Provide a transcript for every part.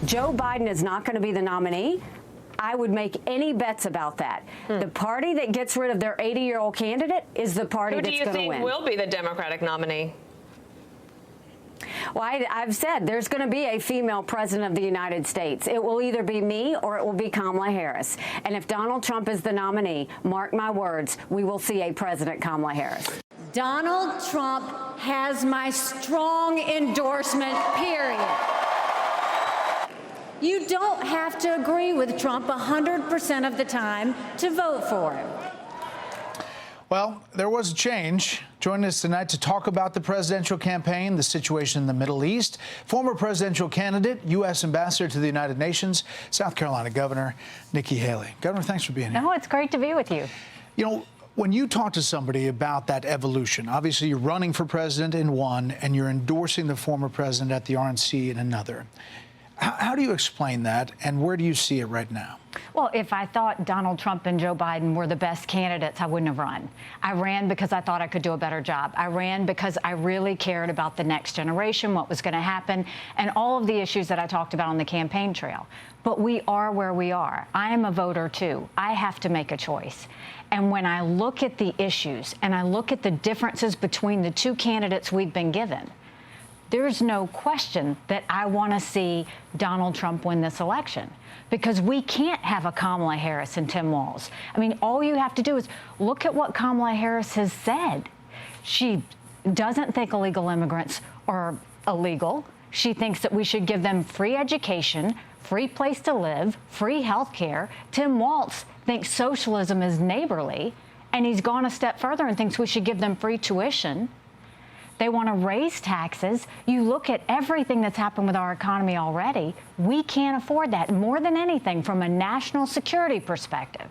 Joe Biden is not going to be the nominee, I would make any bets about that. The party that gets rid of their 80-year-old candidate is the party that's going to win. Who do you think will be the Democratic nominee? Well, I've said there's going to be a female president of the United States. It will either be me or it will be Kamala Harris. And if Donald Trump is the nominee, mark my words, we will see a President Kamala Harris. Donald Trump has my strong endorsement, period. You don't have to agree with Trump 100% of the time to vote for him. Well, there was a change. Joining us tonight to talk about the presidential campaign, the situation in the Middle East, former presidential candidate, U.S. Ambassador to the United Nations, South Carolina Governor Nikki Haley. Governor, thanks for being here. No, it's great to be with you. You know, when you talk to somebody about that evolution, obviously you're running for president in one and you're endorsing the former president at the RNC in another. How do you explain that, and where do you see it right now? Well, if I thought Donald Trump and Joe Biden were the best candidates, I wouldn't have run. I ran because I thought I could do a better job. I ran because I really cared about the next generation, what was going to happen, and all of the issues that I talked about on the campaign trail. But we are where we are. I am a voter, too. I have to make a choice. And when I look at the issues and I look at the differences between the two candidates we've been given, there's no question that I want to see Donald Trump win this election, because we can't have a Kamala Harris and Tim Walz. I mean, all you have to do is look at what Kamala Harris has said. She doesn't think illegal immigrants are illegal. She thinks that we should give them free education, free place to live, free health care. Tim Walz thinks socialism is neighborly, and he's gone a step further and thinks we should give them free tuition. They want to raise taxes. You look at everything that's happened with our economy already. We can't afford that. More than anything, from a national security perspective,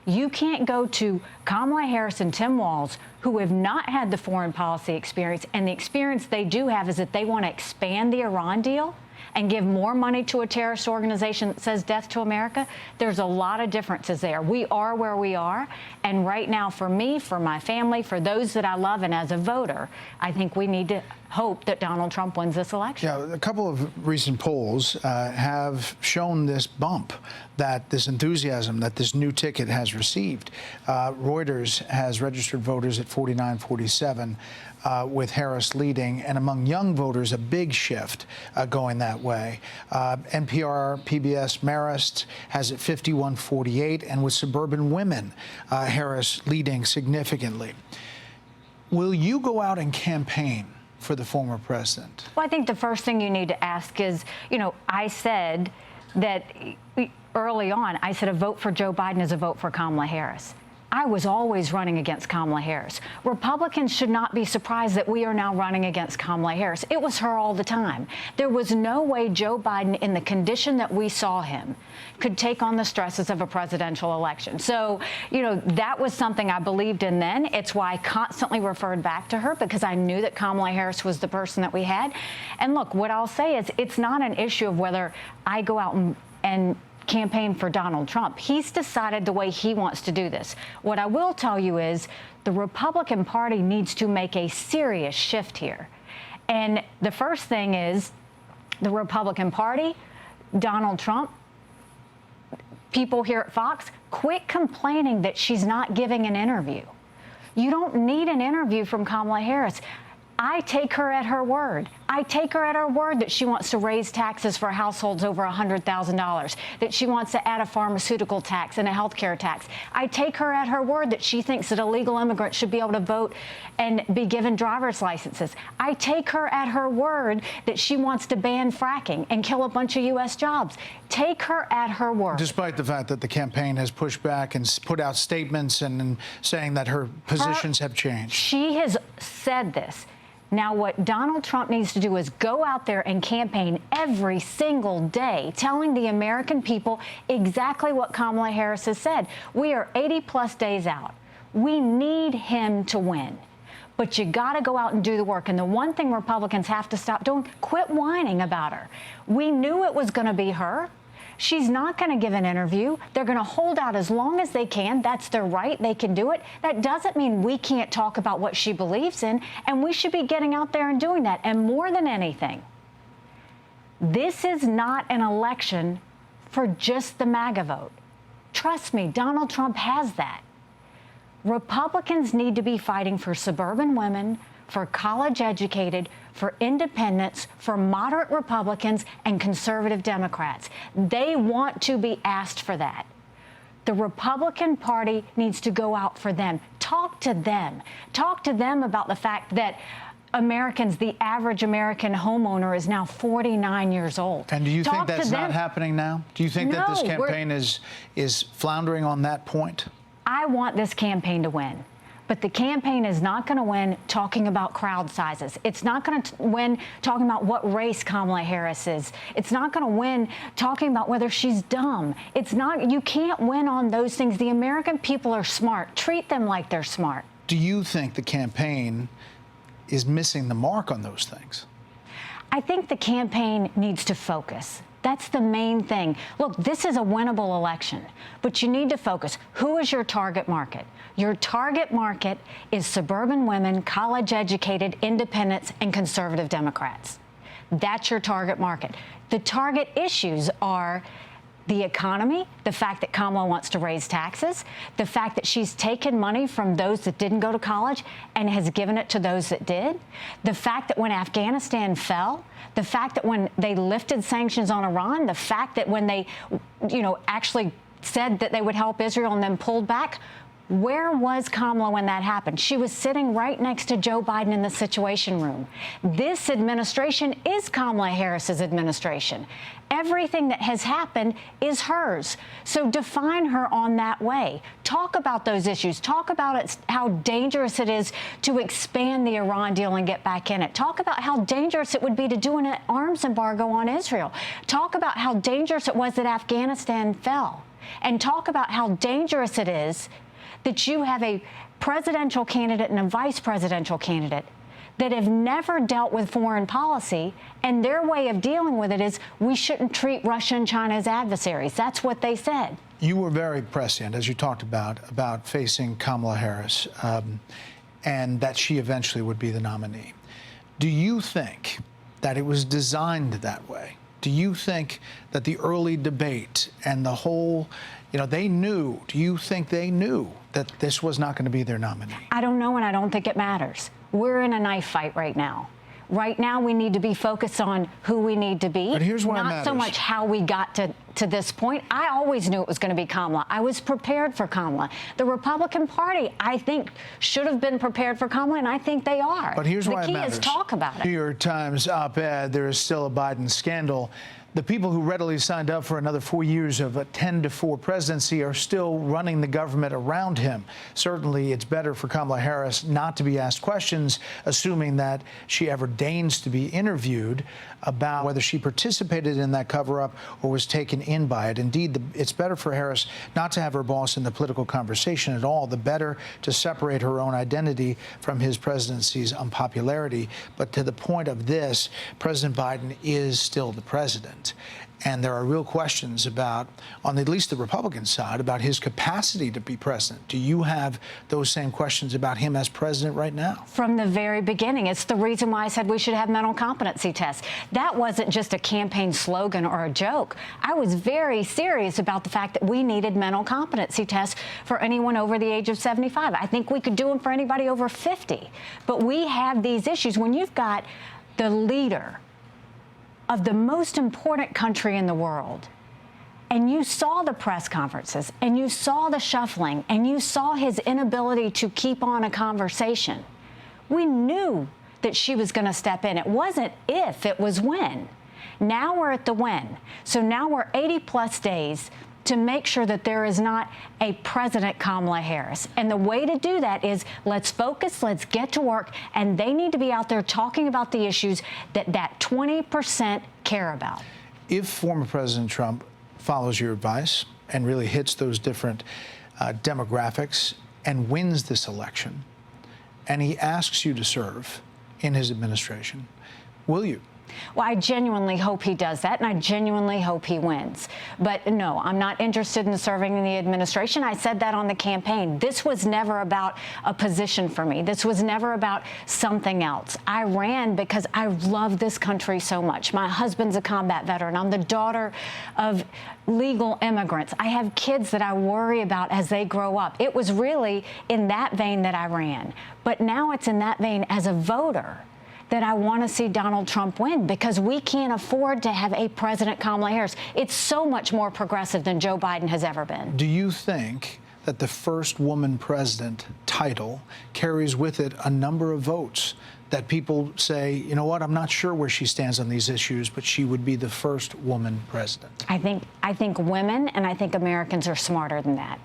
you can't go to Kamala Harris and Tim Walz, who have not had the foreign policy experience, and the experience they do have is that they want to expand the Iran deal and give more money to a terrorist organization that says death to America. There's a lot of differences there. We are where we are. And right now, for me, for my family, for those that I love, and as a voter, I think we need to hope that Donald Trump wins this election. Yeah, a couple of recent polls have shown this bump, this enthusiasm that this new ticket has received. Reuters has registered voters at 49-47. With Harris leading, and among young voters, a big shift going that way. NPR, PBS, Marist has it 51-48, and with suburban women, Harris leading significantly. Will you go out and campaign for the former president? Well, I think the first thing you need to ask is, you know, I said that early on, I said a vote for Joe Biden is a vote for Kamala Harris. I was always running against Kamala Harris. Republicans should not be surprised that we are now running against Kamala Harris. It was her all the time. There was no way Joe Biden, in the condition that we saw him, could take on the stresses of a presidential election. So, you know, that was something I believed in then. It's why I constantly referred back to her, because I knew that Kamala Harris was the person that we had. And look, what I'll say is it's not an issue of whether I go out and campaign for Donald Trump. He's decided the way he wants to do this. What I will tell you is the Republican Party needs to make a serious shift here. And the first thing is the Republican Party, Donald Trump, people here at Fox, quit complaining that she's not giving an interview. You don't need an interview from Kamala Harris. I take her at her word. I take her at her word that she wants to raise taxes for households over $100,000, that she wants to add a pharmaceutical tax and a health care tax. I take her at her word that she thinks that illegal immigrants should be able to vote and be given driver's licenses. I take her at her word that she wants to ban fracking and kill a bunch of U.S. jobs. Take her at her word. Despite the fact that the campaign has pushed back and put out statements and saying that her positions have changed. She has said this. Now, what Donald Trump needs to do is go out there and campaign every single day, telling the American people exactly what Kamala Harris has said. We are 80-plus days out. We need him to win. But you got to go out and do the work. And the one thing Republicans have to stop doing, quit whining about her. We knew it was going to be her. She's not going to give an interview. They're going to hold out as long as they can. That's their right. They can do it. That doesn't mean we can't talk about what she believes in, and we should be getting out there and doing that. And more than anything, This is not an election for just the MAGA vote. Trust me, Donald Trump has that. Republicans need to be fighting for suburban women, for college-educated, for independents, for moderate Republicans and conservative Democrats. They want to be asked for that. The Republican Party needs to go out for them. Talk to them. Talk to them about the fact that Americans, the average American homeowner is now 49 years old. And do you think that's not happening now? Do you think that this campaign is floundering on that point? I want this campaign to win. But the campaign is not going to win talking about crowd sizes. It's not going to win talking about what race Kamala Harris is. It's not going to win talking about whether she's dumb. It's not. You can't win on those things. The American people are smart. Treat them like they're smart. Do you think the campaign is missing the mark on those things? I think the campaign needs to focus. That's the main thing. Look, this is a winnable election, but you need to focus. Who is your target market? Your target market is suburban women, college-educated, independents, and conservative Democrats. That's your target market. The target issues are the economy, the fact that Kamala wants to raise taxes, the fact that she's taken money from those that didn't go to college and has given it to those that did, the fact that when Afghanistan fell, the fact that when they lifted sanctions on Iran, the fact that when they, actually said that they would help Israel and then pulled back. Where was Kamala when that happened? She was sitting right next to Joe Biden in the Situation Room. This administration is Kamala Harris's administration. Everything that has happened is hers. So define her on that way. Talk about those issues. Talk about how dangerous it is to expand the Iran deal and get back in it. Talk about how dangerous it would be to do an arms embargo on Israel. Talk about how dangerous it was that Afghanistan fell. And talk about how dangerous it is that you have a presidential candidate and a vice presidential candidate that have never dealt with foreign policy, and their way of dealing with it is we shouldn't treat Russia and China as adversaries. That's what they said. You were very prescient, as you talked about facing Kamala Harris, and that she eventually would be the nominee. Do you think that it was designed that way? Do you think that the early debate and the whole, they knew, do you think they knew that this was not going to be their nominee? I don't know, and I don't think it matters. We're in a knife fight right now. Right now, we need to be focused on who we need to be. But here's why it matters. Not so much how we got to this point. I always knew it was going to be Kamala. I was prepared for Kamala. The Republican Party, I think, should have been prepared for Kamala, and I think they are. But here's why it matters. The key is talk about it. New York Times op-ed, there is still a Biden scandal. The people who readily signed up for another 4 years of a 10-4 presidency are still running the government around him. Certainly, it's better for Kamala Harris not to be asked questions, assuming that she ever deigns to be interviewed about whether she participated in that cover-up or was taken in by it. Indeed, it's better for Harris not to have her boss in the political conversation at all. The better to separate her own identity from his presidency's unpopularity. But to the point of this, President Biden is still the president. And there are real questions about, on at least the Republican side, about his capacity to be president. Do you have those same questions about him as president right now? From the very beginning. It's the reason why I said we should have mental competency tests. That wasn't just a campaign slogan or a joke. I was very serious about the fact that we needed mental competency tests for anyone over the age of 75. I think we could do them for anybody over 50. But we have these issues. When you've got the leader of the most important country in the world, and you saw the press conferences, and you saw the shuffling, and you saw his inability to keep on a conversation, we knew that she was going to step in. It wasn't if, it was when. Now we're at the when. So now we're 80-plus days to make sure that there is not a President Kamala Harris. And the way to do that is let's focus, let's get to work, and they need to be out there talking about the issues that 20% care about. If former President Trump follows your advice and really hits those different demographics and wins this election, and he asks you to serve in his administration, will you? Well, I genuinely hope he does that, and I genuinely hope he wins. But no, I'm not interested in serving in the administration. I said that on the campaign. This was never about a position for me. This was never about something else. I ran because I love this country so much. My husband's a combat veteran. I'm the daughter of legal immigrants. I have kids that I worry about as they grow up. It was really in that vein that I ran. But now it's in that vein as a voter that I want to see Donald Trump win, because we can't afford to have a President Kamala Harris. It's so much more progressive than Joe Biden has ever been. Do you think that the first woman president title carries with it a number of votes that people say, you know what, I'm not sure where she stands on these issues, but she would be the first woman president? I think women and I think Americans are smarter than that.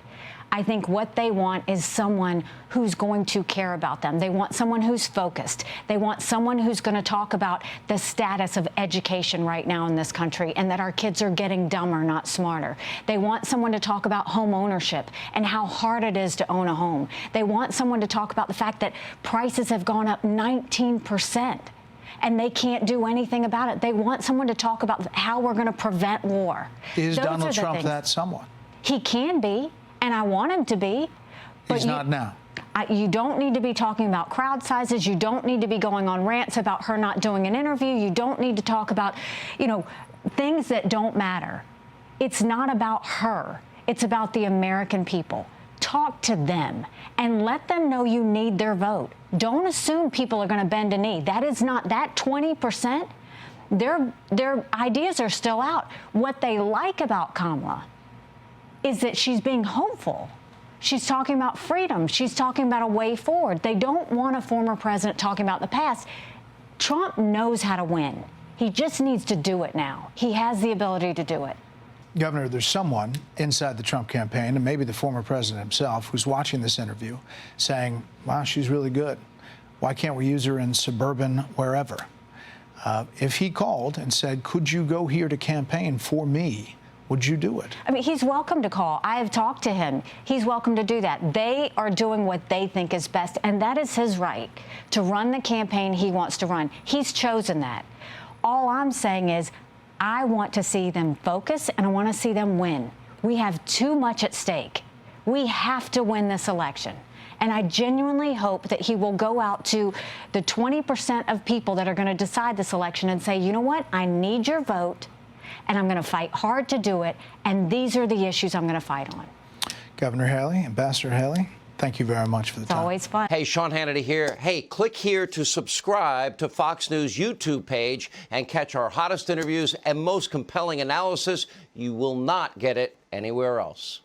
I think what they want is someone who's going to care about them. They want someone who's focused. They want someone who's going to talk about the status of education right now in this country and that our kids are getting dumber, not smarter. They want someone to talk about home ownership and how hard it is to own a home. They want someone to talk about the fact that prices have gone up 19%. And they can't do anything about it. They want someone to talk about how we're going to prevent war. Is Donald Trump that someone? He can be, and I want him to be. But he's not now. You don't need to be talking about crowd sizes. You don't need to be going on rants about her not doing an interview. You don't need to talk about, things that don't matter. It's not about her. It's about the American people. Talk to them and let them know you need their vote. Don't assume people are going to bend a knee. That is not that 20%. Their ideas are still out. What they like about Kamala is that she's being hopeful. She's talking about freedom. She's talking about a way forward. They don't want a former president talking about the past. Trump knows how to win. He just needs to do it now. He has the ability to do it. Governor, there's someone inside the Trump campaign, and maybe the former president himself, who's watching this interview saying, wow, she's really good. Why can't we use her in suburban wherever? If he called and said, could you go here to campaign for me, would you do it? I mean, he's welcome to call. I have talked to him. He's welcome to do that. They are doing what they think is best, and that is his right to run the campaign he wants to run. He's chosen that. All I'm saying is, I want to see them focus, and I want to see them win. We have too much at stake. We have to win this election. And I genuinely hope that he will go out to the 20% of people that are going to decide this election and say, you know what, I need your vote, and I'm going to fight hard to do it, and these are the issues I'm going to fight on. Governor Haley, Ambassador Haley, thank you very much for the time. It's always fun. Hey, Sean Hannity here. Hey, click here to subscribe to Fox News YouTube page and catch our hottest interviews and most compelling analysis. You will not get it anywhere else.